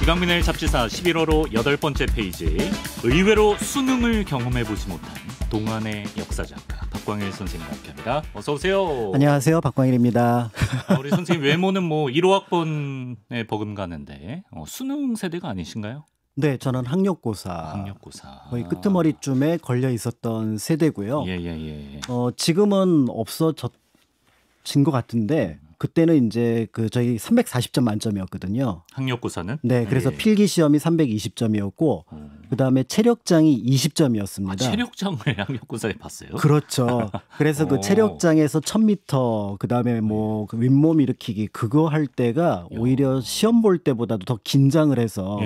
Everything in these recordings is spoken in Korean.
이강민의 잡지사 11월호 8번째 페이지. 의외로 수능을 경험해보지 못한 동안의 역사작가 박광일 선생님과 함께합니다. 어서 오세요. 안녕하세요. 박광일입니다. 우리 선생님 외모는 뭐 1호학번에 버금가는데 수능 세대가 아니신가요? 네, 저는 학력고사. 학력고사. 거의 끄트머리쯤에 걸려 있었던 세대고요. 예. 지금은 없어진 것 같은데 그때는 이제 저희 340점 만점이었거든요. 학력고사는? 네, 그래서 필기 시험이 320점이었고 그다음에 체력장이 20점이었습니다. 아, 체력장을 학력고사에 봤어요? 그렇죠. 그래서 그 체력장에서 1000m 그다음에 그 윗몸 일으키기 그거 할 때가 오히려 시험 볼 때보다도 더 긴장을 해서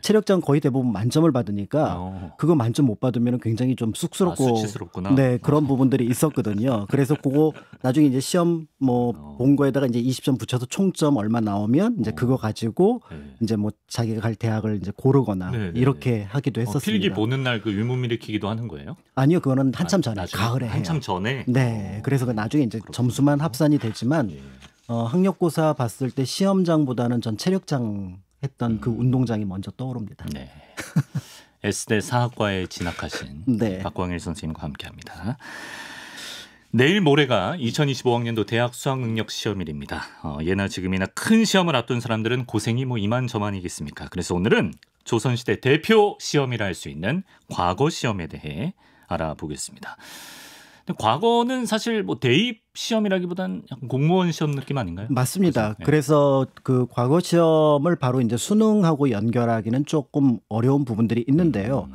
체력장 거의 대부분 만점을 받으니까 그거 만점 못 받으면 굉장히 좀 쑥스럽고 수치스럽구나. 네, 그런 부분들이 있었거든요. 그래서 그거 나중에 이제 시험 본 거에다가 이제 20점 붙여서 총점 얼마 나오면 이제 그거 가지고 이제 자기가 갈 대학을 이제 고르거나 이렇게 하기도 했었습니다. 필기 보는 날 그 윗몸 일으키기도 하는 거예요? 아니요, 그거는 한참 전에 가을에 해요. 한참 전에. 네, 그래서 나중에 이제 그렇구나. 점수만 합산이 되지만 학력고사 봤을 때 시험장보다는 전 체력장 했던 그 운동장이 먼저 떠오릅니다. 네. S대 사학과에 진학하신 네. 박광일 선생님과 함께합니다. 내일 모레가 2025학년도 대학 수학능력 시험일입니다. 예나 지금이나 큰 시험을 앞둔 사람들은 고생이 이만저만이겠습니까? 그래서 오늘은 조선시대 대표 시험이라 할 수 있는 과거 시험에 대해 알아보겠습니다. 근데 과거는 사실 대입 시험이라기보단 약간 공무원 시험 느낌 아닌가요? 맞습니다. 그래서, 네. 그래서 그 과거 시험을 바로 이제 수능하고 연결하기는 조금 어려운 부분들이 있는데요.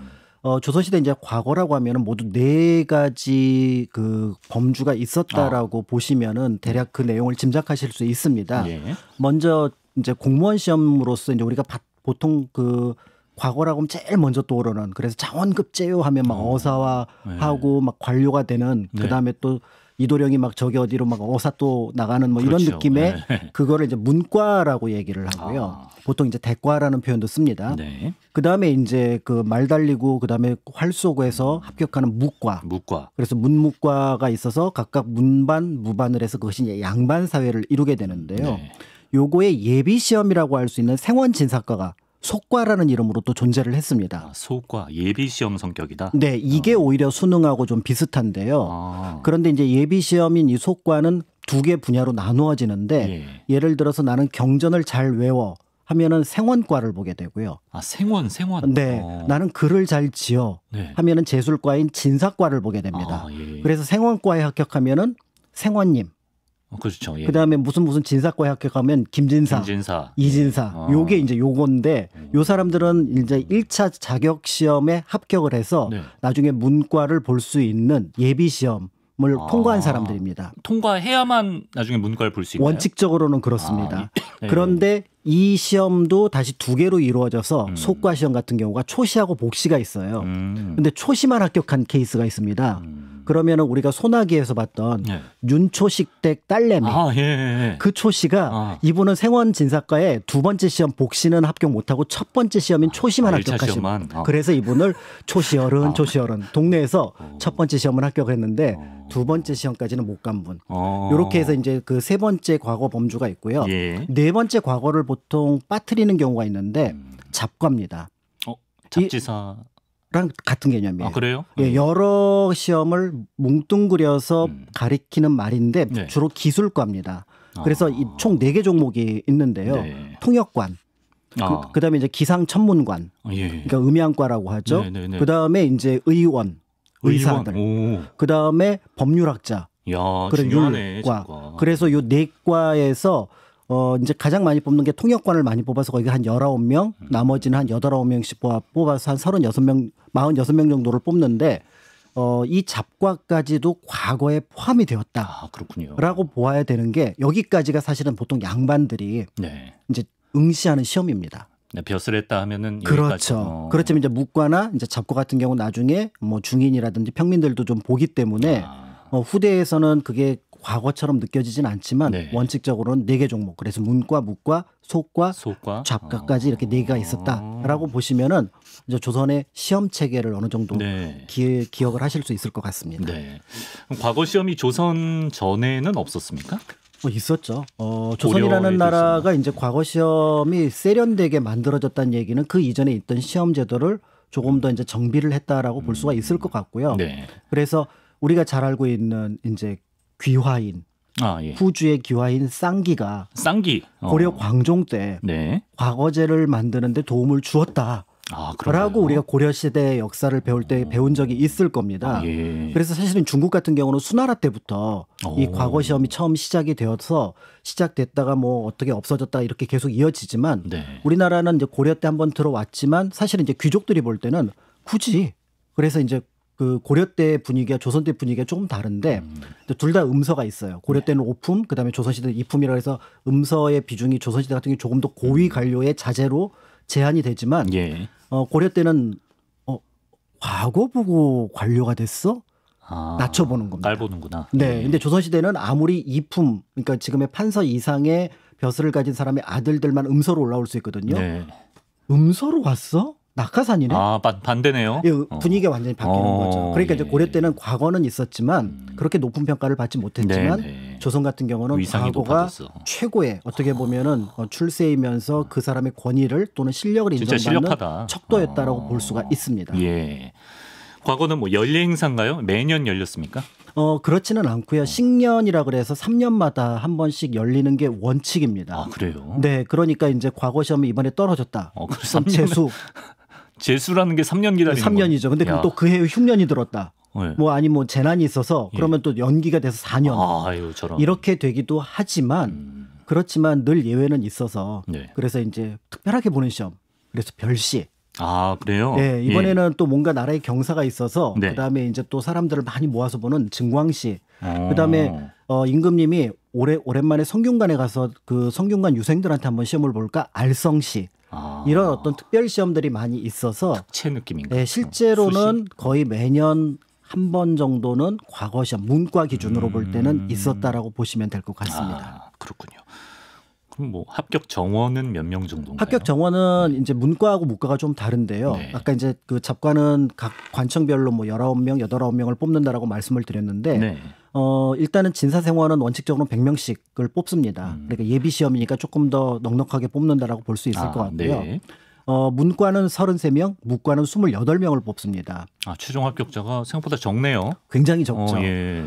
조선시대 이제 과거라고 하면은 모두 4가지 그 범주가 있었다라고 보시면은 대략 그 내용을 짐작하실 수 있습니다. 예. 먼저 이제 공무원 시험으로서 이제 우리가 보통 그 과거라고 하면 제일 먼저 떠오르는 그래서 장원급제요 하면 막 어사화하고 막 관료가 되는 그다음에 또 이도령이 막 저기 어디로 막 어사 또 나가는 이런 그렇죠. 느낌의 그거를 이제 문과라고 얘기를 하고요. 보통 이제 대과라는 표현도 씁니다. 네. 그다음에 이제 그 말 달리고 그다음에 활 쏘고 해서 합격하는 무과. 그래서 문무과가 있어서 각각 문반, 무반을 해서 그것이 이제 양반 사회를 이루게 되는데요. 네. 요거의 예비 시험이라고 할 수 있는 생원 진사과가 속과라는 이름으로 또 존재를 했습니다. 속과 예비 시험 성격이다. 네, 이게 오히려 수능하고 좀 비슷한데요. 그런데 이제 예비 시험인 이 속과는 2개 분야로 나누어지는데 예를 들어서 나는 경전을 잘 외워 하면은 생원과를 보게 되고요. 생원. 네, 나는 글을 잘 지어 하면은 제술과인 진사과를 보게 됩니다. 그래서 생원과에 합격하면은 생원님. 그렇죠. 그다음에 무슨 진사과에 합격하면 김진사, 이진사. 요게 이제 요건데 요 사람들은 이제 1차 자격 시험에 합격을 해서 나중에 문과를 볼 수 있는 예비 시험을 통과한 사람들입니다. 통과해야만 나중에 문과를 볼 수 있나요? 원칙적으로는 그렇습니다. 그런데 이 시험도 다시 2개로 이루어져서 속과 시험 같은 경우가 초시하고 복시가 있어요. 근데 초시만 합격한 케이스가 있습니다. 그러면은 우리가 소나기에서 봤던 윤초식댁 딸내미 그 초시가 이분은 생원 진사과에 2번째 시험 복시는 합격 못하고 첫 번째 시험인 초시만 합격하신 그래서 이분을 초시어른 동네에서 첫 번째 시험을 합격했는데 2번째 시험까지는 못 간 분. 이렇게 해서 이제 그 3번째 과거 범주가 있고요. 4번째 과거를 보통 빠뜨리는 경우가 있는데 잡과입니다. 잡지사 랑 같은 개념이에요. 그래요? 여러 시험을 뭉뚱그려서 가리키는 말인데 주로 기술과입니다. 그래서 이 총 4개 종목이 있는데요. 통역관, 그다음에 이제 기상천문관, 그러니까 음양과라고 하죠. 그다음에 이제 의사들, 그다음에 법률학자, 그리고 율과. 그래서 요 4과에서 이제 가장 많이 뽑는 게 통역관을 많이 뽑아서 거기가 한 19명, 나머지는 한 8, 9명씩 뽑아서 한 36명, 46명 정도를 뽑는데 이 잡과까지도 과거에 포함이 되었다. 그렇군요. 라고 보아야 되는 게 여기까지가 사실은 보통 양반들이 이제 응시하는 시험입니다. 벼슬 했다 하면은 그렇죠. 그렇지만 이제 무과나 이제 잡과 같은 경우 나중에 중인이라든지 평민들도 좀 보기 때문에 후대에서는 그게 과거처럼 느껴지진 않지만 원칙적으로는 4개 종목. 그래서 문과, 무과, 속과, 잡과까지 이렇게 4개가 있었다라고 보시면은 이제 조선의 시험 체계를 어느 정도 기억을 하실 수 있을 것 같습니다. 과거 시험이 조선 전에는 없었습니까? 있었죠. 조선이라는 나라가 이제 과거 시험이 세련되게 만들어졌다는 얘기는 그 이전에 있던 시험 제도를 조금 더 이제 정비를 했다라고 볼 수가 있을 것 같고요. 네. 그래서 우리가 잘 알고 있는 이제 귀화인, 예. 후주의 귀화인 쌍기가 쌍기 고려 광종 때 네. 과거제를 만드는데 도움을 주었다. 라고 우리가 고려시대의 역사를 배울 때 배운 적이 있을 겁니다. 예. 그래서 사실은 중국 같은 경우는 수나라 때부터 이 과거 시험이 처음 시작이 되어서 시작됐다가 뭐 어떻게 없어졌다 이렇게 계속 이어지지만 네. 우리나라는 이제 고려 때 한번 들어왔지만 사실은 이제 귀족들이 볼 때는 굳이 그래서 이제 그 고려 때 분위기와 조선 때 분위기가 조금 다른데 둘 다 음서가 있어요. 고려 때는 오품, 그다음에 조선시대 이품이라 해서 음서의 비중이 조선시대 같은 경우 조금 더 고위 관료의 자제로 제한이 되지만 예. 고려 때는 과거 보고 관료가 됐어? 낮춰보는 겁니다. 깔보는구나. 네. 근데 조선시대는 아무리 이품, 그러니까 지금의 판서 이상의 벼슬을 가진 사람의 아들들만 음서로 올라올 수 있거든요. 네. 음서로 왔어? 낙하산이네. 반대네요. 예, 분위기가 완전히 바뀌는 거죠. 그러니까 이제 고려 때는 과거는 있었지만 그렇게 높은 평가를 받지 못했지만 조선 같은 경우는 과거가 높아졌어. 최고의 어떻게 보면은 출세이면서 그 사람의 권위를 또는 실력을 인정받는 척도였다라고 볼 수가 있습니다. 예. 과거는 뭐 연례 행사인가요? 매년 열렸습니까? 그렇지는 않고요. 식년이라 그래서 3년마다 한 번씩 열리는 게 원칙입니다. 그래요? 네, 그러니까 이제 과거 시험이 이번에 떨어졌다. 그럼 재수. 재수라는 게 3년 기다리는 3년이죠. 근데 또 그 해에 흉년이 들었다. 네. 뭐 아니 뭐 재난이 있어서 그러면 또 연기가 돼서 4년. 저런. 이렇게 되기도 하지만 그렇지만 늘 예외는 있어서 그래서 이제 특별하게 보는 시험. 그래서 별시. 그래요? 네, 이번에는 또 뭔가 나라의 경사가 있어서 그다음에 이제 또 사람들을 많이 모아서 보는 증광시. 그다음에 임금님이 오랜만에 성균관에 가서 그 성균관 유생들한테 한번 시험을 볼까? 알성시. 이런 어떤 특별 시험들이 많이 있어서 특채 느낌인가? 네, 실제로는 거의 매년 한 번 정도는 과거 시험 문과 기준으로 볼 때는 있었다라고 보시면 될 것 같습니다. 그렇군요. 그럼 뭐 합격 정원은 몇 명 정도인가요? 합격 정원은 이제 문과하고 무과가 좀 다른데요. 아까 이제 그 잡과는 각 관청별로 뭐 19명, 89명을 뽑는다라고 말씀을 드렸는데 일단은 진사생원은 원칙적으로 100명씩을 뽑습니다. 그러니까 예비 시험이니까 조금 더 넉넉하게 뽑는다라고 볼 수 있을 것 같고요. 문과는 33명, 무과는 28명을 뽑습니다. 최종 합격자가 생각보다 적네요. 굉장히 적죠.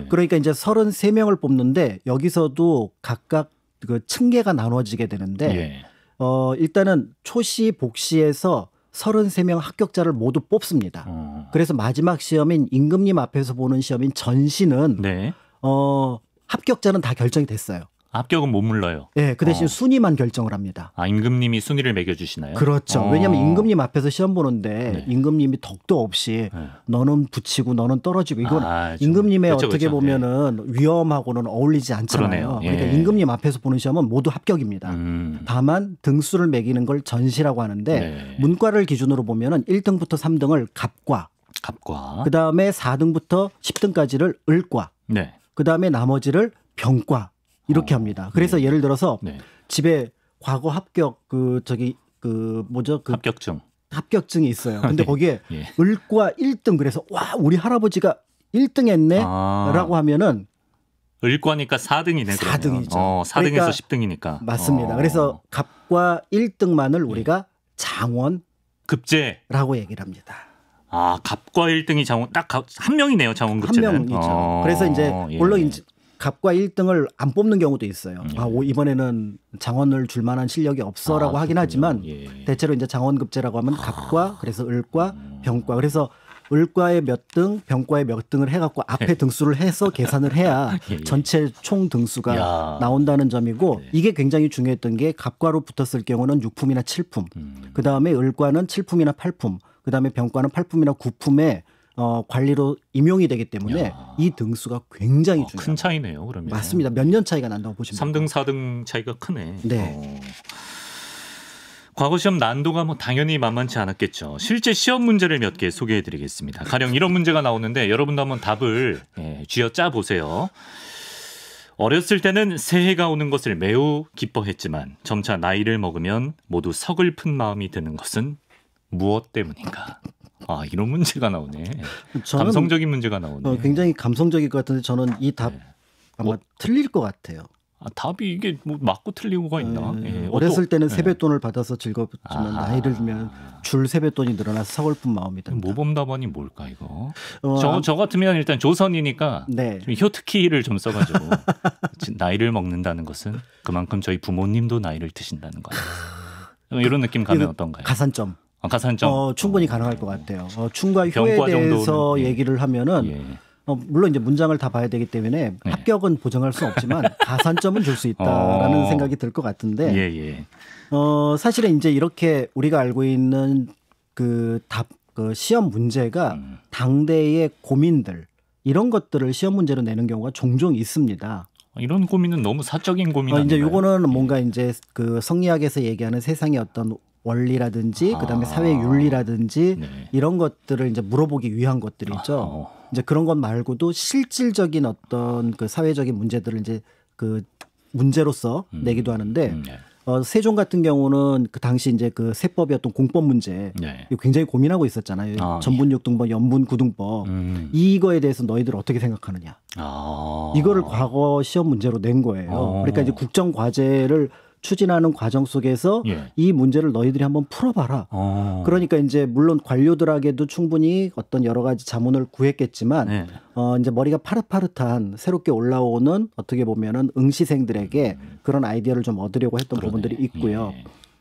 그러니까 이제 33명을 뽑는데 여기서도 각각 그 층계가 나눠지게 되는데 일단은 초시, 복시에서 33명 합격자를 모두 뽑습니다. 그래서 마지막 시험인 임금님 앞에서 보는 시험인 전시는 합격자는 다 결정이 됐어요. 합격은 못 물러요. 네, 그 대신 순위만 결정을 합니다. 임금님이 순위를 매겨주시나요? 그렇죠. 왜냐하면 임금님 앞에서 시험 보는데 임금님이 덕도 없이 너는 붙이고 너는 떨어지고 이건 임금님의 어떻게 보면은 위험하고는 어울리지 않잖아요. 그러니까 임금님 앞에서 보는 시험은 모두 합격입니다. 다만 등수를 매기는 걸 전시라고 하는데 문과를 기준으로 보면은 1등부터 3등을 갑과. 그다음에 4등부터 10등까지를 을과. 그다음에 나머지를 병과. 이렇게 합니다. 그래서 예를 들어서 집에 과거 합격 합격증이 있어요. 근데 거기에 을과 1등 그래서 와 우리 할아버지가 1등 했네라고 하면은 을과니까 4등이네. 4등이죠. 4등에서 그러니까 10등이니까. 맞습니다. 그래서 갑과 1등만을 우리가 장원 급제라고 얘기를 합니다. 갑과 1등이 장원 딱 한 명이네요. 장원 급제는. 한 명이죠. 그래서 이제 물론 이제 갑과 1등을 안 뽑는 경우도 있어요. 이번에는 장원을 줄 만한 실력이 없어라고 하긴 하지만 대체로 이제 장원급제라고 하면 갑과 그래서 을과 병과 그래서 을과의 몇 등, 병과의 몇 등을 해갖고 앞에 등수를 해서 계산을 해야 전체 총 등수가 나온다는 점이고 이게 굉장히 중요했던 게 갑과로 붙었을 경우는 6품이나 7품, 그 다음에 을과는 7품이나 8품, 그 다음에 병과는 8품이나 9품에 관리로 임용이 되기 때문에 이 등수가 굉장히 중요해요. 큰 차이네요. 그러면. 맞습니다. 몇 년 차이가 난다고 보시면 3등, 4등 차이가 크네. 네. 과거 시험 난도가 당연히 만만치 않았겠죠. 실제 시험 문제를 몇 개 소개해드리겠습니다. 가령 이런 문제가 나오는데 여러분도 한번 답을 쥐어짜 보세요. 어렸을 때는 새해가 오는 것을 매우 기뻐했지만 점차 나이를 먹으면 모두 서글픈 마음이 드는 것은 무엇 때문인가? 이런 문제가 나오네. 감성적인 문제가 나오네. 굉장히 감성적일 것 같은데 저는 이 답 아마 틀릴 것 같아요. 답이 이게 뭐 맞고 틀리고가 있나? 예. 어렸을 때는 세뱃돈을 받아서 즐겁지만 나이를 들면 줄 세뱃돈이 늘어나서 서글픈 마음이 든다. 모범 답안이 뭘까 이거? 저 같으면 일단 조선이니까 네. 좀 효특키를 좀 써가지고 나이를 먹는다는 것은 그만큼 저희 부모님도 나이를 드신다는 거 아니에요? 이런 느낌 가면 어떤가요? 가산점. 가산점. 충분히 가능할 것 같아요. 충과 효에 대해서 얘기를 하면은 물론 이제 문장을 다 봐야 되기 때문에 합격은 보장할 수는 없지만 가산점은 줄 수 있다라는 생각이 들 것 같은데 사실은 이제 이렇게 우리가 알고 있는 그 시험 문제가 당대의 고민들 이런 것들을 시험 문제로 내는 경우가 종종 있습니다. 이런 고민은 너무 사적인 고민 아닌가요? 이제 요거는 뭔가 이제 그 성리학에서 얘기하는 세상의 어떤 원리라든지 그다음에 사회 윤리라든지 이런 것들을 이제 물어보기 위한 것들이죠. 이제 그런 것 말고도 실질적인 어떤 그 사회적인 문제들을 이제 그 문제로서 내기도 하는데 세종 같은 경우는 그 당시 이제 그 세법이었던 공법 문제 굉장히 고민하고 있었잖아요. 전분육등법, 연분구등법 이거에 대해서 너희들 어떻게 생각하느냐. 이거를 과거 시험 문제로 낸 거예요. 그러니까 이제 국정 과제를 추진하는 과정 속에서 이 문제를 너희들이 한번 풀어봐라. 그러니까 이제 물론 관료들에게도 충분히 어떤 여러 가지 자문을 구했겠지만 이제 머리가 파릇파릇한 새롭게 올라오는 어떻게 보면은 응시생들에게 그런 아이디어를 좀 얻으려고 했던 부분들이 있고요.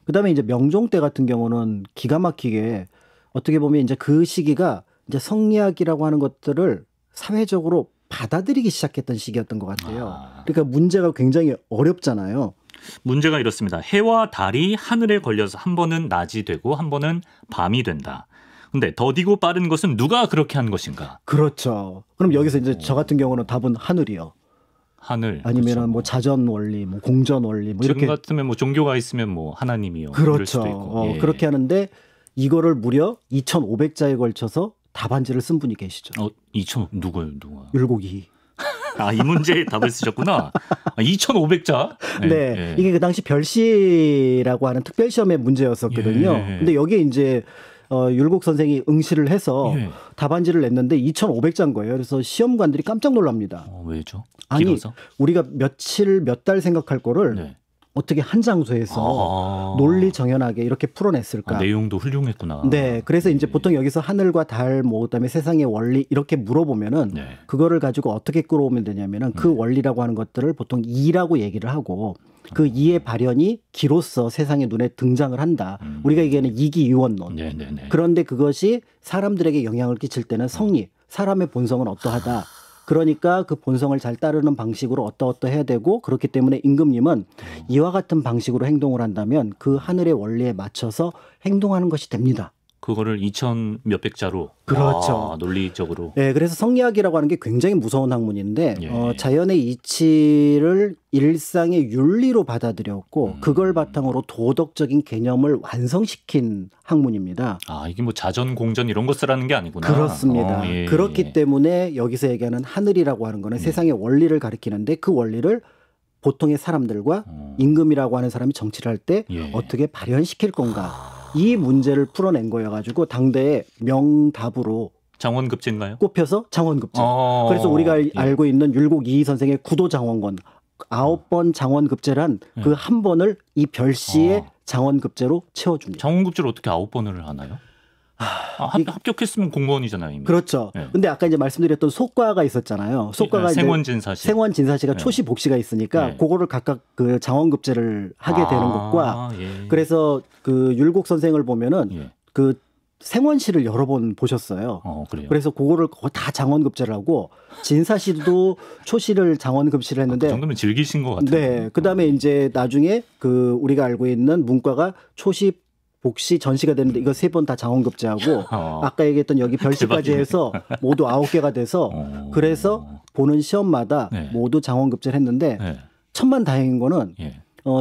그다음에 이제 명종 때 같은 경우는 기가 막히게 어떻게 보면 이제 그 시기가 이제 성리학이라고 하는 것들을 사회적으로 받아들이기 시작했던 시기였던 것 같아요. 그러니까 문제가 굉장히 어렵잖아요. 문제가 이렇습니다. 해와 달이 하늘에 걸려서 한 번은 낮이 되고 한 번은 밤이 된다. 근데 더디고 빠른 것은 누가 그렇게 한 것인가? 그렇죠. 그럼 여기서 이제 저 같은 경우는 답은 하늘이요. 하늘. 아니면은 그렇죠. 뭐 자전 원리, 뭐 공전 원리, 뭐 지금 이렇게. 같으면 뭐 종교가 있으면 뭐 하나님이요. 그렇죠. 수도 있고. 그렇게 하는데 이거를 무려 2,500자에 걸쳐서 답안지를 쓴 분이 계시죠. 2,000 누가? 율곡이. 이 문제에 답을 쓰셨구나. 2,500자. 네. 이게 그 당시 별시라고 하는 특별 시험의 문제였었거든요. 근데 여기에 이제 율곡 선생이 응시를 해서 답안지를 냈는데 2,500자인 거예요. 그래서 시험관들이 깜짝 놀랍니다. 왜죠? 길어서? 아니, 우리가 며칠 몇 달 생각할 거를 어떻게 한 장소에서 논리 정연하게 이렇게 풀어냈을까? 내용도 훌륭했구나. 네, 그래서 이제 보통 여기서 하늘과 달, 뭐 그다음에 세상의 원리 이렇게 물어보면은 그거를 가지고 어떻게 끌어오면 되냐면은 그 원리라고 하는 것들을 보통 이라고 얘기를 하고 그 이의 발현이 기로서 세상의 눈에 등장을 한다. 우리가 얘기하는 이기유원론. 그런데 그것이 사람들에게 영향을 끼칠 때는 성리, 사람의 본성은 어떠하다. 그러니까 그 본성을 잘 따르는 방식으로 어떠해야 되고 그렇기 때문에 임금님은 이와 같은 방식으로 행동을 한다면 그 하늘의 원리에 맞춰서 행동하는 것이 됩니다. 그거를 2,000 몇백 자로. 그렇죠. 논리적으로. 네, 그래서 성리학이라고 하는 게 굉장히 무서운 학문인데 자연의 이치를 일상의 윤리로 받아들였고 그걸 바탕으로 도덕적인 개념을 완성시킨 학문입니다. 이게 뭐 자전, 공전 이런 거 쓰라는 게 아니구나. 그렇습니다. 그렇기 때문에 여기서 얘기하는 하늘이라고 하는 거는 세상의 원리를 가리키는데 그 원리를 보통의 사람들과 임금이라고 하는 사람이 정치를 할 때 어떻게 발현시킬 건가. 이 문제를 풀어낸 거여가지고 당대의 명답으로 장원급제인가요? 꼽혀서 장원급제. 그래서 우리가 알고 있는 율곡 이희 선생의 구도장원권 9번 장원급제란 그 한 번을 이 별시의 장원급제로 채워줍니다. 장원급제를 어떻게 9번을 하나요? 합격했으면 공무원이잖아요. 이미. 그렇죠. 근데 아까 이제 말씀드렸던 속과가 있었잖아요. 속과가 생원진사시. 생원진사시가 초시 복시가 있으니까 그거를 각각 그 장원급제를 하게 되는 것과 그래서 그 율곡 선생을 보면은 그 생원시를 여러 번 보셨어요. 그래서 그거를 다 장원급제를 하고 진사시도 초시를 장원급시를 했는데 그 정도면 즐기신 것 같아요. 네. 그다음에 이제 나중에 그 우리가 알고 있는 문과가 초시 복시 전시가 되는데 이거 3번 다 장원급제하고 아까 얘기했던 여기 별시까지 해서 모두 9개가 돼서 그래서 보는 시험마다 모두 장원급제를 했는데 천만다행인 거는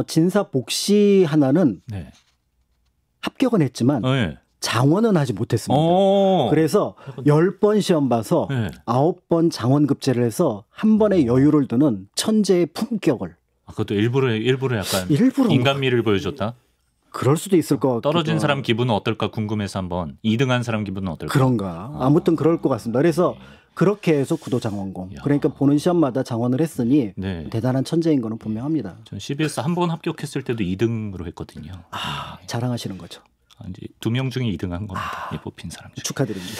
진사 복시 하나는 합격은 했지만 장원은 하지 못했습니다. 그래서 10번 시험 봐서 9번 장원급제를 해서 한 번에 여유를 두는 천재의 품격을. 그것도 일부러 약간 인간미를 보여줬다? 그럴 수도 있을 것 같고 떨어진 사람 기분은 어떨까 궁금해서 한번 2등한 사람 기분은 어떨까? 그런가. 아무튼 그럴 것 같습니다. 그래서 그렇게 해서 구도장원공. 그러니까 보는 시험마다 장원을 했으니 네. 대단한 천재인 거는 분명합니다. 전 CBS 한 번 합격했을 때도 2등으로 했거든요. 아, 자랑하시는 거죠. 이제 2명 중에 2등한 겁니다. 뽑힌 사람 중에. 축하드립니다.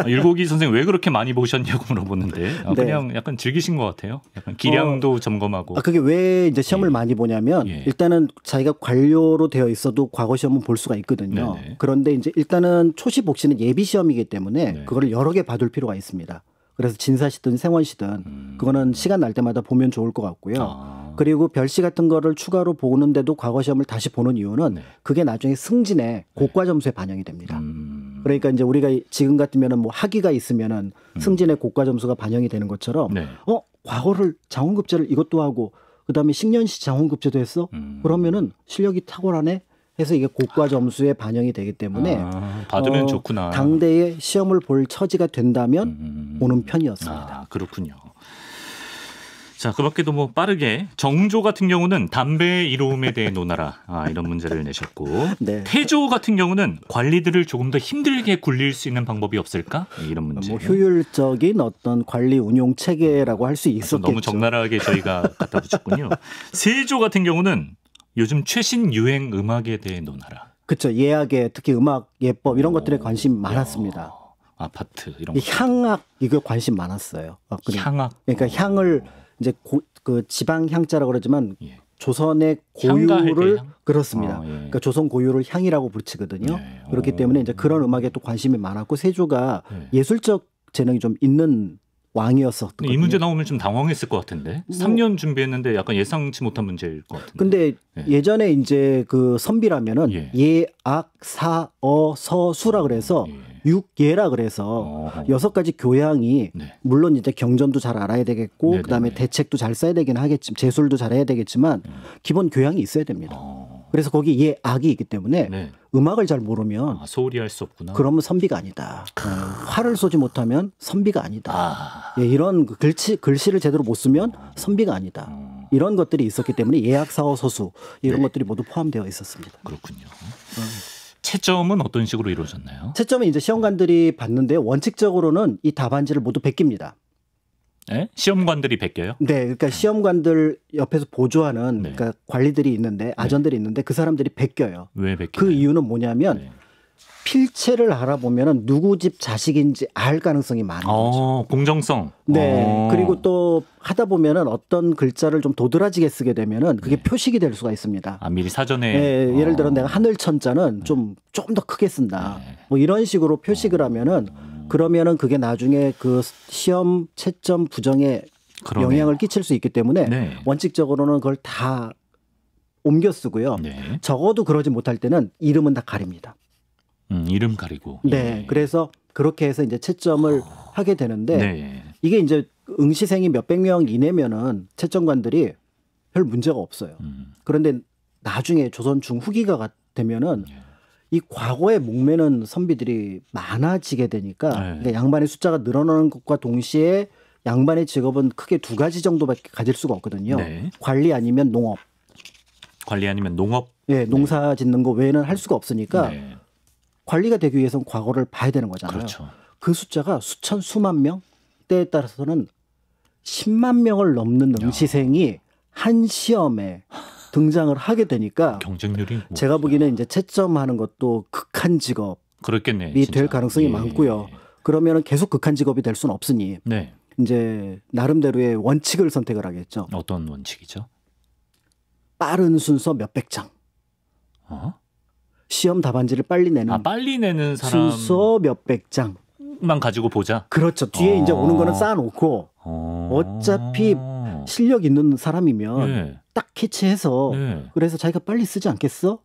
일곡이 선생님 왜 그렇게 많이 보셨냐고 물어보는데 네. 그냥 약간 즐기신 것 같아요. 약간 기량도 점검하고. 그게 왜 이제 시험을 많이 보냐면 일단은 자기가 관료로 되어 있어도 과거 시험은 볼 수가 있거든요. 네네. 그런데 이제 일단은 초시 복시는 예비 시험이기 때문에 네. 그거를 여러 개 봐둘 필요가 있습니다. 그래서 진사시든 생원시든 그거는 시간 날 때마다 보면 좋을 것 같고요. 그리고 별시 같은 거를 추가로 보는데도 과거 시험을 다시 보는 이유는 그게 나중에 승진에 고과 점수에 반영이 됩니다. 그러니까 이제 우리가 지금 같으면은 뭐 학위가 있으면은 승진에 고과 점수가 반영이 되는 것처럼 네. 과거를 장원급제를 이것도 하고 그다음에 식년시 장원급제도 했어? 그러면은 실력이 탁월하네? 해서 이게 고과 점수에 반영이 되기 때문에 받으면 좋구나. 당대에 시험을 볼 처지가 된다면 보는 편이었습니다. 그렇군요. 자, 그 밖에도 뭐 빠르게 정조 같은 경우는 담배의 이로움에 대해 논하라 이런 문제를 내셨고 네. 태조 같은 경우는 관리들을 조금 더 힘들게 굴릴 수 있는 방법이 없을까? 이런 문제. 뭐 효율적인 어떤 관리 운용 체계라고 할 수 있었겠죠. 너무 적나라하게 저희가 갖다 붙였군요. 세조 같은 경우는 요즘 최신 유행 음악에 대해 논하라. 그렇죠. 예약에 특히 음악, 예법 이런 것들에 관심 많았습니다. 아파트 이런 거. 향악 이거 관심 많았어요. 향악. 그러니까 향을 이제 그 지방 향자라고 그러지만 조선의 향가할 때 고유를 향? 그렇습니다. 그러니까 조선 고유를 향이라고 부르거든요. 그렇기 때문에 이제 그런 음악에 또 관심이 많았고 세조가 예술적 재능이 좀 있는 왕이었었거든요. 이 문제 나오면 좀 당황했을 것 같은데 3년 준비했는데 약간 예상치 못한 문제일 것 같은데. 근데 예전에 이제 그 선비라면은 예악 사어 서수라 그래서 육예라 그래서 6가지 교양이 물론 이제 경전도 잘 알아야 되겠고 그다음에 대책도 잘 써야 되긴 하겠지만 제술도 잘해야 되겠지만 기본 교양이 있어야 됩니다. 그래서 거기 예악이 있기 때문에 음악을 잘 모르면 소홀히 할 수 없구나. 그러면 선비가 아니다. 활을 쏘지 못하면 선비가 아니다. 이런 글씨를 제대로 못 쓰면 선비가 아니다. 이런 것들이 있었기 때문에 예악 사어 서수 이런 것들이 모두 포함되어 있었습니다. 그렇군요. 채점은 어떤 식으로 이루어졌나요? 채점은 이제 시험관들이 봤는데 원칙적으로는 이 답안지를 모두 베낍니다. 네? 시험관들이 베껴요? 네, 그러니까 시험관들 옆에서 보조하는 그러니까 관리들이 있는데 아전들이 있는데 그 사람들이 베껴요. 왜 베껴요? 그 이유는 뭐냐면 필체를 알아보면 누구 집 자식인지 알 가능성이 많은 거죠. 공정성. 네. 그리고 또 하다 보면은 어떤 글자를 좀 도드라지게 쓰게 되면은 그게 표식이 될 수가 있습니다. 미리 사전에. 네, 예를 들어 내가 하늘천자는 좀 더 크게 쓴다. 뭐 이런 식으로 표식을 하면은 그러면은 그게 나중에 그 시험 채점 부정에 영향을 끼칠 수 있기 때문에 원칙적으로는 그걸 다 옮겨 쓰고요. 적어도 그러지 못할 때는 이름은 다 가립니다. 이름 가리고. 네. 그래서 그렇게 해서 이제 채점을 하게 되는데 이게 이제 응시생이 몇백 명 이내면은 채점관들이 별 문제가 없어요. 그런데 나중에 조선 중후기가 되면은 이 과거에 목매는 선비들이 많아지게 되니까 그러니까 양반의 숫자가 늘어나는 것과 동시에 양반의 직업은 크게 2가지 정도밖에 가질 수가 없거든요. 관리 아니면 농업. 관리 아니면 농업. 네, 농사 짓는 거 외에는 할 수가 없으니까 관리가 되기 위해서는 과거를 봐야 되는 거잖아요. 그렇죠. 그 숫자가 수천 수만 명 때에 따라서는 10만 명을 넘는 응시생이 한 시험에 등장을 하게 되니까 경쟁률이 제가 보기에는 이제 채점하는 것도 극한 직업이 그렇겠네, 될 가능성이 많고요. 그러면은 계속 극한 직업이 될 수는 없으니 이제 나름대로의 원칙을 선택을 하겠죠. 어떤 원칙이죠? 빠른 순서 몇백 장. 시험 답안지를 빨리 내는 빨리 내는 사람 순서 몇백 장만 가지고 보자. 그렇죠. 뒤에 이제 오는 거는 쌓아놓고 어차피 실력 있는 사람이면 딱 캐치해서 그래서 자기가 빨리 쓰지 않겠어?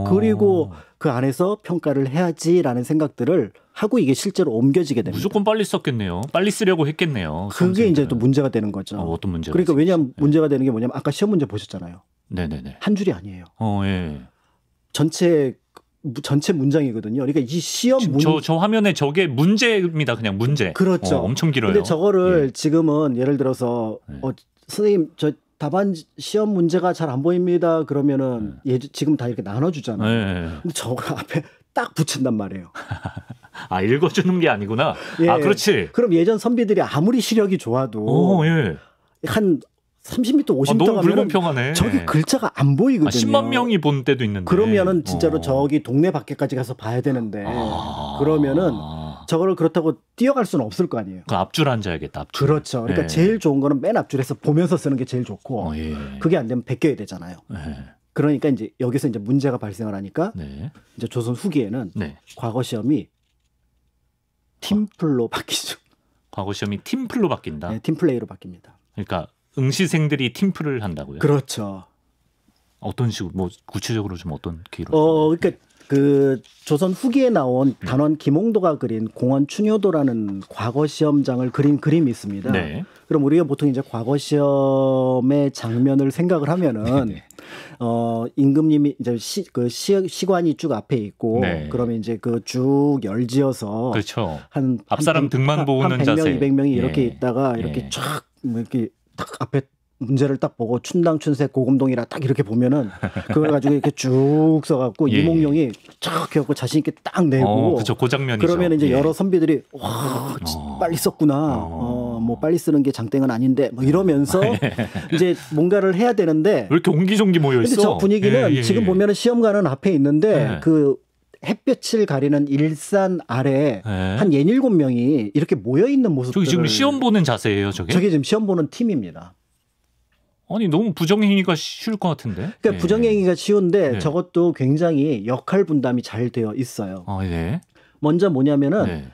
그리고 그 안에서 평가를 해야지라는 생각들을 하고 이게 실제로 옮겨지게 됩니다. 무조건 빨리 썼겠네요. 빨리 쓰려고 했겠네요. 그게 수험생들은. 이제 또 문제가 되는 거죠. 어떤 문제가 그러니까 왜냐하면 문제가 되는 게 뭐냐면 아까 시험 문제 보셨잖아요. 네네네. 한 줄이 아니에요. 전체 문장이거든요. 그러니까 이 시험 저 화면에 저게 문제입니다. 그냥 문제. 그렇죠. 엄청 길어요. 근데 저거를 지금은 예를 들어서 선생님 저 답안 시험 문제가 잘 안 보입니다. 그러면은 지금 다 이렇게 나눠주잖아요. 근데 저거 앞에 딱 붙인단 말이에요. 아, 읽어주는 게 아니구나. 예. 아, 그렇지. 그럼 예전 선비들이 아무리 시력이 좋아도 한 30m, 50m 너무 가면 불공평하네. 저기 글자가 안 보이거든요. 10만 명이 본 때도 있는데. 그러면은 진짜로 저기 동네 밖에까지 가서 봐야 되는데 그러면은 저거를 그렇다고 뛰어갈 수는 없을 거 아니에요. 그 앞줄 앉아야겠다. 앞줄. 그렇죠. 그러니까 제일 좋은 거는 맨 앞줄에서 보면서 쓰는 게 제일 좋고 그게 안 되면 베껴야 되잖아요. 그러니까 이제 여기서 이제 문제가 발생을 하니까 이제 조선 후기에는 과거 시험이 팀플로 바뀌죠. 과거 시험이 팀플로 바뀐다. 네, 팀플레이로 바뀝니다. 그러니까 응시생들이 팀플을 한다고요? 그렇죠. 어떤 식으로 뭐 구체적으로 좀 어떤 계로? 그러니까 그 조선 후기에 나온 단원 김홍도가 그린 공원 춘효도라는 과거 시험장을 그린 그림이 있습니다. 그럼 우리가 보통 이제 과거 시험의 장면을 생각을 하면은 임금님이 이제 시관이 쭉 앞에 있고 그러면 이제 그 쭉 열지어서 그렇죠. 한 앞사람 등만 보는 자세. 100명, 200명이 이렇게 있다가 이렇게 쫙 이렇게 딱 앞에 문제를 딱 보고 춘당춘색 고금동이라 딱 이렇게 보면은 그걸 가지고 이렇게 쭉 써갖고 이몽룡이 쫙 해갖고 자신 있게 딱 내고 그렇죠. 그 장면이죠. 그러면 이제 여러 선비들이 와 빨리 썼구나. 뭐 빨리 쓰는 게 장땡은 아닌데 뭐 이러면서 이제 뭔가를 해야 되는데 왜 이렇게 옹기종기 모여 있어? 근데 저 분위기는 지금 보면은 시험관은 앞에 있는데 그 햇볕을 가리는 일산 아래에 한 67명이 이렇게 모여 있는 모습들. 저기 지금 시험 보는 자세예요, 저게? 저게 지금 시험 보는 팀입니다. 아니 너무 부정행위가 쉬울 것 같은데. 그러니까 부정행위가 쉬운데 저것도 굉장히 역할 분담이 잘 되어 있어요. 먼저 뭐냐면은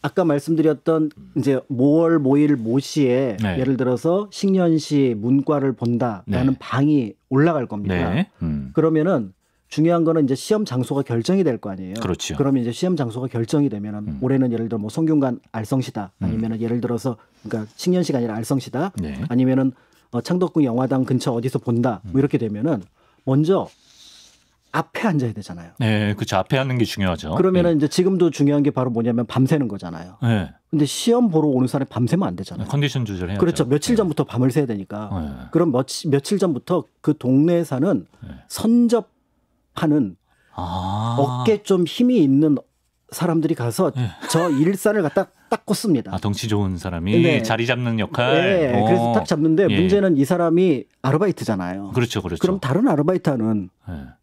아까 말씀드렸던 이제 모월 모일 모시에 예를 들어서 식년시 문과를 본다라는 방이 올라갈 겁니다. 그러면은 중요한 거는 이제 시험 장소가 결정이 될 거 아니에요. 그렇죠. 그러면 이제 시험 장소가 결정이 되면은 올해는 예를 들어 뭐 성균관 알성시다. 아니면은 예를 들어서 그러니까 식년시가 아니라 알성시다. 아니면은 창덕궁 영화당 근처 어디서 본다. 뭐 이렇게 되면은 먼저 앞에 앉아야 되잖아요. 네, 그렇죠. 앞에 앉는 게 중요하죠. 그러면은 이제 지금도 중요한 게 바로 뭐냐면 밤새는 거잖아요. 근데 시험 보러 오는 사람이 밤새면 안 되잖아요. 컨디션 조절해야죠. 그렇죠. 며칠 전부터 밤을 새야 되니까. 그럼 며칠 전부터 그 동네에 사는 선접하는 어깨 좀 힘이 있는 사람들이 가서 저 일산을 갖다 딱 꽂습니다. 덩치 좋은 사람이 자리 잡는 역할. 그래서 딱 잡는데 문제는 이 사람이 아르바이트잖아요. 그렇죠, 그렇죠. 그럼 다른 아르바이트하는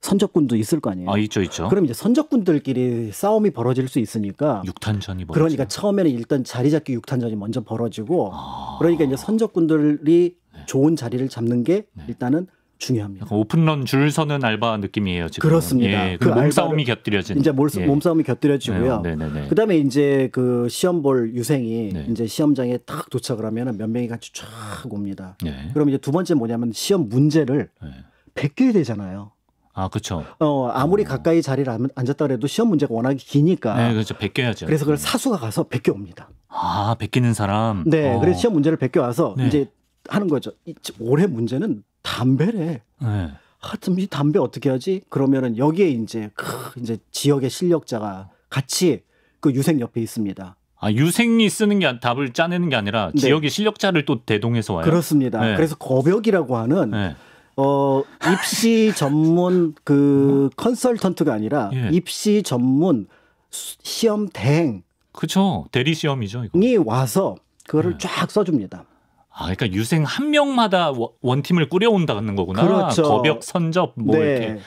선접군도 있을 거 아니에요. 있죠, 있죠. 그럼 이제 선접군들끼리 싸움이 벌어질 수 있으니까. 육탄전이 벌어지죠. 그러니까 처음에는 일단 자리 잡기 육탄전이 먼저 벌어지고, 그러니까 이제 선접군들이 좋은 자리를 잡는 게 일단은 중요합니다. 오픈런 줄 서는 알바 느낌이에요, 지금. 그렇습니다. 그 몸싸움이 곁들여지는. 이제 몸싸움이 곁들여지고요. 그다음에 이제 그 시험 볼 유생이 이제 시험장에 딱 도착을 하면 몇 명이 같이 쫙 옵니다. 그럼 이제 두 번째 뭐냐면 시험 문제를 베껴야 되잖아요. 그렇죠. 아무리 가까이 자리를 앉았다 그래도 시험 문제가 워낙 기니까. 그렇죠. 베껴야죠. 그래서 그걸 사수가 가서 베껴 옵니다. 베끼는 사람. 네, 그래서 시험 문제를 베껴 와서 이제 하는 거죠. 올해 문제는 담배래. 하여튼 이 담배 어떻게 하지? 그러면은 여기에 이제 지역의 실력자가 같이 그 유생 옆에 있습니다. 유생이 쓰는 게 답을 짜내는 게 아니라 지역의 실력자를 또 대동해서 와요. 그렇습니다. 그래서 거벽이라고 하는 입시 전문 그 컨설턴트가 아니라 입시 전문 시험 대행. 그렇죠. 대리 시험이죠. 이 와서 그거를 쫙 써줍니다. 그러니까 유생 한 명마다 원팀을 꾸려온다는 거구나. 그렇죠. 거벽, 선접, 뭐 이렇게.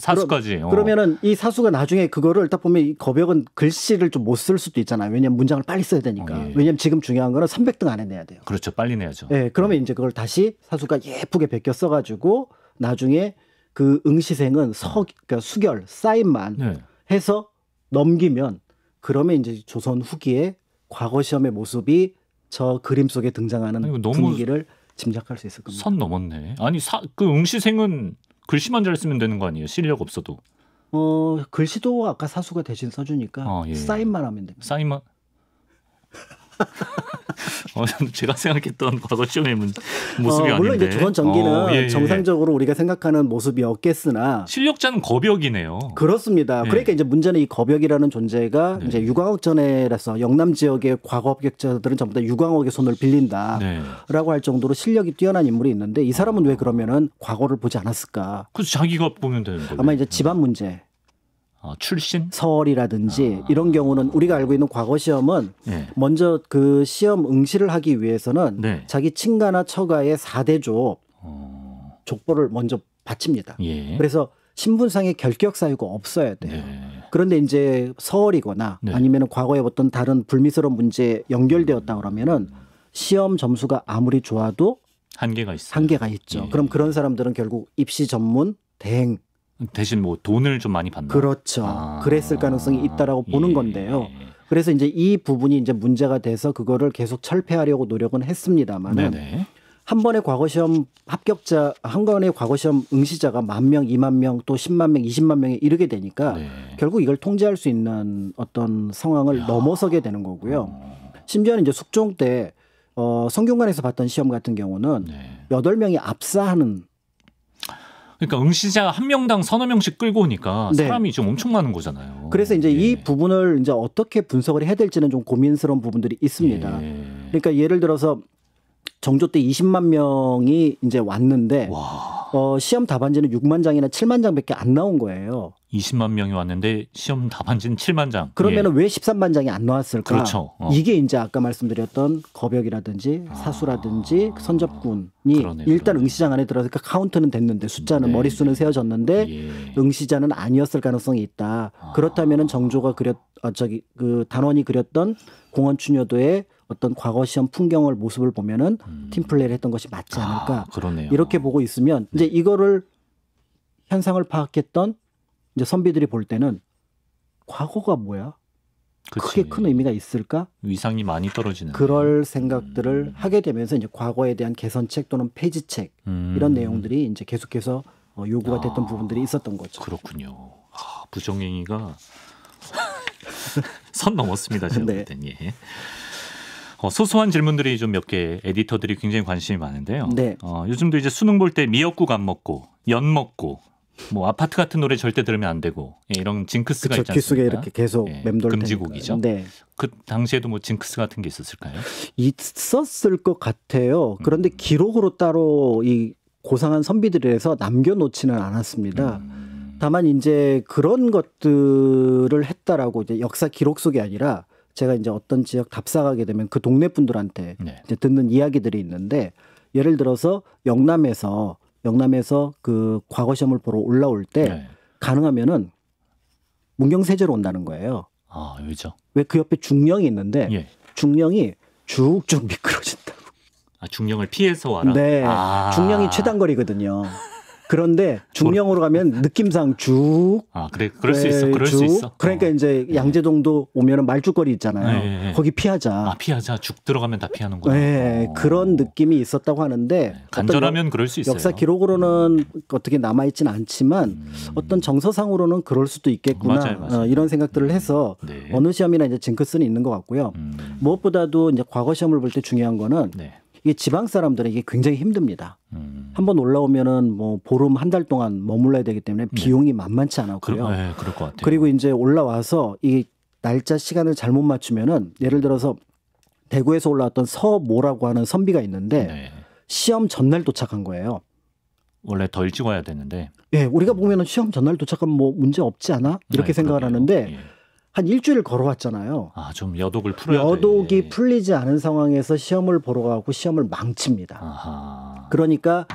사수까지. 그러면은 이 사수가 나중에 그거를 딱 보면 이 거벽은 글씨를 좀 못 쓸 수도 있잖아요. 왜냐하면 문장을 빨리 써야 되니까. 왜냐하면 지금 중요한 거는 300등 안에 내야 돼요. 그렇죠. 빨리 내야죠. 네, 그러면 이제 그걸 다시 사수가 예쁘게 베껴 써가지고 나중에 그 응시생은 그러니까 수결, 사인만 해서 넘기면 그러면 이제 조선 후기에 과거 시험의 모습이 저 그림 속에 등장하는 분위기를 짐작할 수 있을 겁니다. 선 넘었네. 아니 그 응시생은 글씨만 잘 쓰면 되는 거 아니에요? 실력 없어도. 글씨도 아까 사수가 대신 써주니까 사인만 하면 됩니다. 사인만. 제가 생각했던 과거 시험의 모습이 아닌데. 물론 이제 조선 전기는 정상적으로 우리가 생각하는 모습이었겠으나 실력자는 겁역이네요. 그렇습니다. 그러니까 이제 문제는 이 겁역이라는 존재가 이제 유광옥 전에라서 영남 지역의 과거 합격자들은 전부 다 유광옥의 손을 빌린다라고 할 정도로 실력이 뛰어난 인물이 있는데 이 사람은 왜 그러면은 과거를 보지 않았을까? 그래서 자기가 보면 되는 거예요. 아마 이제 집안 문제. 출신? 서울이라든지 이런 경우는 우리가 알고 있는 과거 시험은 먼저 그 시험 응시를 하기 위해서는 자기 친가나 처가의 4대조 족보를 먼저 바칩니다. 그래서 신분상의 결격 사유가 없어야 돼요. 그런데 이제 서울이거나 아니면 과거에 어떤 다른 불미스러운 문제에 연결되었다 그러면은 시험 점수가 아무리 좋아도 한계가 있어요. 한계가 있죠. 그럼 그런 사람들은 결국 입시 전문 대행 대신 뭐 돈을 좀 많이 받나? 그렇죠. 그랬을 가능성이 있다라고 보는 건데요. 그래서 이제 이 부분이 이제 문제가 돼서 그거를 계속 철폐하려고 노력은 했습니다만은 한 번의 과거 시험 합격자, 한 번의 과거 시험 응시자가 10,000명, 20,000명, 또 10만 명, 20만 명에 이르게 되니까 결국 이걸 통제할 수 있는 어떤 상황을 넘어서게 되는 거고요. 심지어는 이제 숙종 때 성균관에서 봤던 시험 같은 경우는 8명이 압사하는 그러니까 응시자 한 명당 서너 명씩 끌고 오니까 사람이 좀 엄청 많은 거잖아요. 그래서 이제 이 부분을 이제 어떻게 분석을 해야 될지는 좀 고민스러운 부분들이 있습니다. 그러니까 예를 들어서 정조 때 20만 명이 이제 왔는데 시험 답안지는 6만 장이나 7만 장밖에 안 나온 거예요. 20만 명이 왔는데 시험 답안지는 7만 장. 그러면은 왜 13만 장이 안 나왔을까? 그렇죠. 이게 이제 아까 말씀드렸던 겁역이라든지 사수라든지 선접군이 일단 응시장 안에 들어서 카운트는 됐는데 숫자는 머릿수는 세워졌는데 응시자는 아니었을 가능성이 있다. 그렇다면은 정조가 그 단원이 그렸던 공원춘여도의 어떤 과거 시험 풍경을 모습을 보면은 팀플레이를 했던 것이 맞지 않을까. 이렇게 보고 있으면 이제 이거를 현상을 파악했던 이제 선비들이 볼 때는 과거가 뭐야? 크게 큰 의미가 있을까? 위상이 많이 떨어지는. 그럴 생각들을 하게 되면서 이제 과거에 대한 개선책 또는 폐지책 이런 내용들이 이제 계속해서 요구가 됐던 부분들이 있었던 거죠. 그렇군요. 부정행위가 선 넘었습니다. 제가 볼 땐. 소소한 질문들이 좀 몇 개 에디터들이 굉장히 관심이 많은데요. 요즘도 이제 수능 볼 때 미역국 안 먹고 연 먹고 뭐 아파트 같은 노래 절대 들으면 안 되고 이런 징크스가 있지 않습니까? 귓속에 이렇게 계속 맴돌 금지곡이죠. 그 당시에도 뭐 징크스 같은 게 있었을까요? 있었을 것 같아요. 그런데 기록으로 따로 이 고상한 선비들에서 남겨놓지는 않았습니다. 다만 이제 그런 것들을 했다라고 이제 역사 기록 속이 아니라 제가 이제 어떤 지역 답사가게 되면 그 동네 분들한테 이제 듣는 이야기들이 있는데 예를 들어서 영남에서 그 과거 시험을 보러 올라올 때 가능하면은 문경세제로 온다는 거예요. 왜죠? 왜 그 옆에 중령이 있는데 중령이 쭉쭉 미끄러진다고. 중령을 피해서 와라? 네. 중령이 최단거리거든요. 그런데 중령으로 가면 느낌상 쭉. 그럴 수 있어. 그럴 수 있어. 그러니까 이제 양재동도 오면은 말죽거리 있잖아요. 거기 피하자. 피하자. 죽 들어가면 다 피하는 거예요. 네, 그런 느낌이 있었다고 하는데 간절하면 그럴 수 있어요. 역사 기록으로는 어떻게 남아 있지는 않지만 어떤 정서상으로는 그럴 수도 있겠구나. 맞아요. 이런 생각들을 해서 어느 시험이나 이제 징크스는 있는 것 같고요. 무엇보다도 이제 과거 시험을 볼 때 중요한 거는 이게 지방 사람들은 이게 굉장히 힘듭니다. 한번 올라오면은 뭐 보름 한 달 동안 머물러야 되기 때문에 비용이 만만치 않았고요. 그럴 것 같아요. 그리고 이제 올라와서 이 날짜 시간을 잘못 맞추면은 예를 들어서 대구에서 올라왔던 서모라고 하는 선비가 있는데 시험 전날 도착한 거예요. 원래 더 일찍 와야 되는데. 우리가 보면은 시험 전날 도착하면 뭐 문제 없지 않아? 이렇게 생각을 하는데 한 일주일 걸어왔잖아요. 좀 여독을 풀어야 여독이 풀리지 않은 상황에서 시험을 보러 가고 시험을 망칩니다. 그러니까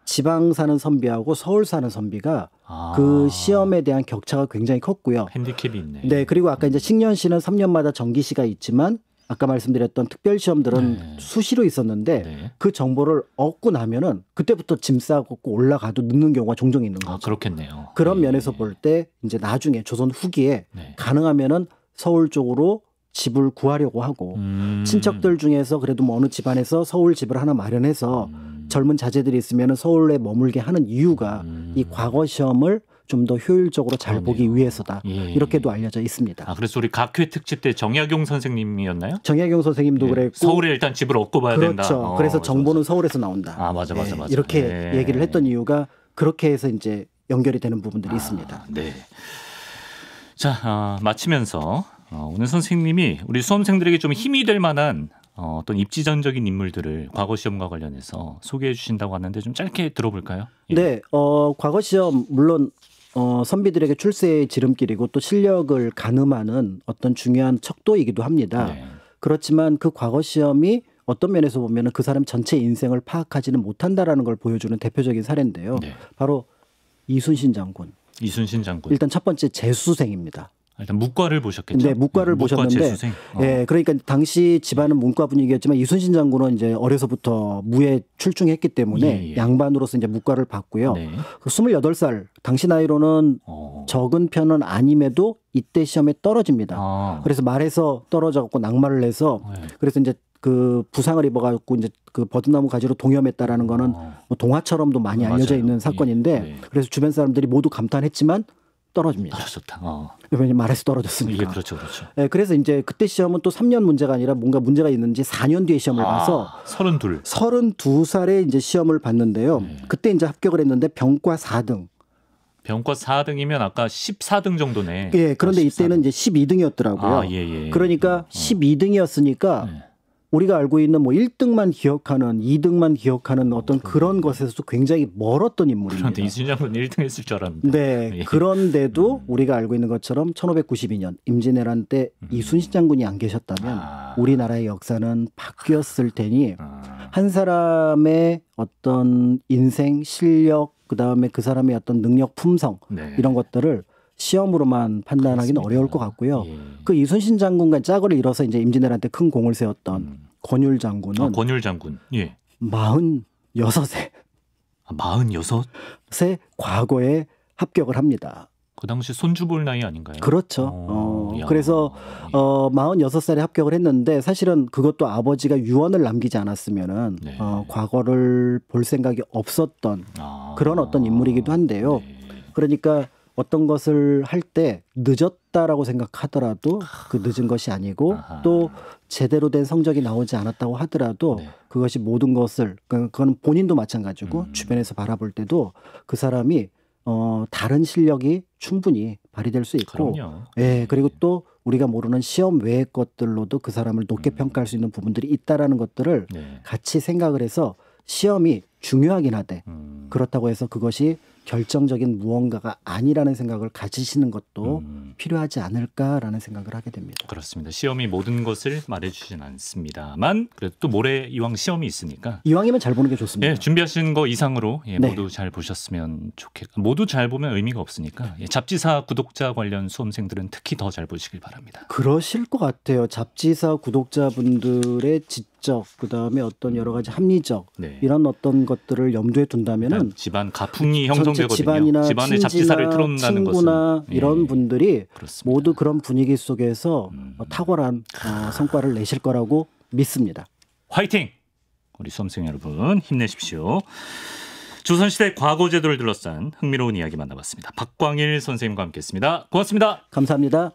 지방 사는 선비하고 서울 사는 선비가 그 시험에 대한 격차가 굉장히 컸고요. 핸디캡이 있네. 네, 그리고 아까 이제 식년시는 3년마다 정기시가 있지만 아까 말씀드렸던 특별 시험들은 수시로 있었는데 그 정보를 얻고 나면은 그때부터 짐 싸고 올라가도 늦는 경우가 종종 있는 거죠. 그렇겠네요. 그런 면에서 볼 때 이제 나중에 조선 후기에 가능하면은 서울 쪽으로 집을 구하려고 하고 친척들 중에서 그래도 뭐 어느 집안에서 서울 집을 하나 마련해서 젊은 자제들이 있으면은 서울에 머물게 하는 이유가 이 과거 시험을 좀 더 효율적으로 잘 그러네요. 보기 위해서다. 예. 이렇게도 알려져 있습니다. 그래서 우리 각회 특집 때 정약용 선생님이었나요? 정약용 선생님도 그랬고 서울에 일단 집을 얻고 봐야 된다. 그렇죠. 그래서 정보는 서울에서 나온다. 맞아. 이렇게 얘기를 했던 이유가 그렇게 해서 이제 연결이 되는 부분들이 있습니다. 네. 자, 마치면서 오늘 선생님이 우리 수험생들에게 좀 힘이 될 만한 어떤 입지전적인 인물들을 과거 시험과 관련해서 소개해 주신다고 하는데 좀 짧게 들어볼까요? 예. 네, 과거 시험 물론 선비들에게 출세의 지름길이고 또 실력을 가늠하는 어떤 중요한 척도이기도 합니다. 네. 그렇지만 그 과거 시험이 어떤 면에서 보면 그 사람 전체 인생을 파악하지는 못한다라는 걸 보여주는 대표적인 사례인데요. 네. 바로 이순신 장군. 이순신 장군. 일단 첫 번째 재수생입니다. 일단 문과를 보셨겠죠? 네, 문과를 보셨는데, 재수생. 예, 그러니까 당시 집안은 문과 분위기였지만 이순신 장군은 이제 어려서부터 무에 출중했기 때문에 예. 양반으로서 이제 문과를 받고요. 네. 28살 당시 나이로는 적은 편은 아님에도 이때 시험에 떨어집니다. 그래서 말해서 떨어져갖고 낙마를 해서 그래서 이제 그 부상을 입어갖고 이제 그 버드나무 가지로 동염했다라는 거는 뭐 동화처럼도 많이 알려져 있는 사건인데 네. 그래서 주변 사람들이 모두 감탄했지만 떨어집니다. 떨어졌다. 왜냐면 말해서 떨어졌으니까. 이게 그렇죠. 네, 그래서 이제 그때 시험은 또 3년 문제가 아니라 뭔가 문제가 있는지 4년 뒤에 시험을 봐서 32살에 이제 시험을 봤는데요. 네. 그때 이제 합격을 했는데 병과 4등. 병과 4등이면 아까 14등 정도네. 예, 그런데 14등. 이때는 이제 12등이었더라고요. 예. 그러니까 12등이었으니까 네. 우리가 알고 있는 뭐 1등만 기억하는 2등만 기억하는 어떤 그런 것에서도 굉장히 멀었던 인물입니다. 그런데 이순신 장군 1등 했을 줄 알았는데. 네. 예. 그런데도 우리가 알고 있는 것처럼 1592년 임진왜란 때 이순신 장군이 안 계셨다면 우리나라의 역사는 바뀌었을 테니 한 사람의 어떤 인생, 실력, 그다음에 그 사람의 어떤 능력, 품성 네. 이런 것들을 시험으로만 판단하기는 그렇습니다. 어려울 것 같고요. 예. 그 이순신 장군과 짝을 이뤄서 이제 임진왜란 때 큰 공을 세웠던 권율 장군은 권율 장군. 예. 46세 46? 과거에 합격을 합니다. 그 당시 손주 볼 나이 아닌가요? 그렇죠. 야. 그래서 46살에 합격을 했는데 사실은 그것도 아버지가 유언을 남기지 않았으면은 네. 과거를 볼 생각이 없었던 그런 어떤 인물이기도 한데요. 네. 그러니까 어떤 것을 할 때 늦었다라고 생각하더라도 그 늦은 것이 아니고 또 제대로 된 성적이 나오지 않았다고 하더라도 네. 그것이 모든 것을 그건 본인도 마찬가지고 주변에서 바라볼 때도 그 사람이 다른 실력이 충분히 발휘될 수 있고 그럼요. 예, 그리고 또 우리가 모르는 시험 외의 것들로도 그 사람을 높게 평가할 수 있는 부분들이 있다라는 것들을 네. 같이 생각을 해서 시험이 중요하긴 하되 그렇다고 해서 그것이 결정적인 무언가가 아니라는 생각을 가지시는 것도 필요하지 않을까라는 생각을 하게 됩니다. 그렇습니다. 시험이 모든 것을 말해주진 않습니다만 그래도 또 모레 이왕 시험이 있으니까 이왕이면 잘 보는 게 좋습니다. 예, 준비하신 거 이상으로 네. 모두 잘 보셨으면 좋겠고 모두 잘 보면 의미가 없으니까 잡지사 구독자 관련 수험생들은 특히 더 잘 보시길 바랍니다. 그러실 것 같아요. 잡지사 구독자분들의 지적 그다음에 어떤 여러 가지 합리적 네. 이런 어떤 것들을 염두에 둔다면은 집안 가풍이 전체 형성되거든요. 집안이나 집안에 잡지사를 틀어놓는다는 친구나 것은 이런 분들이 그렇습니다. 모두 그런 분위기 속에서 탁월한 성과를 내실 거라고 믿습니다. 화이팅! 우리 수험생 여러분 힘내십시오. 조선시대 과거 제도를 둘러싼 흥미로운 이야기 만나봤습니다. 박광일 선생님과 함께했습니다. 고맙습니다. 감사합니다.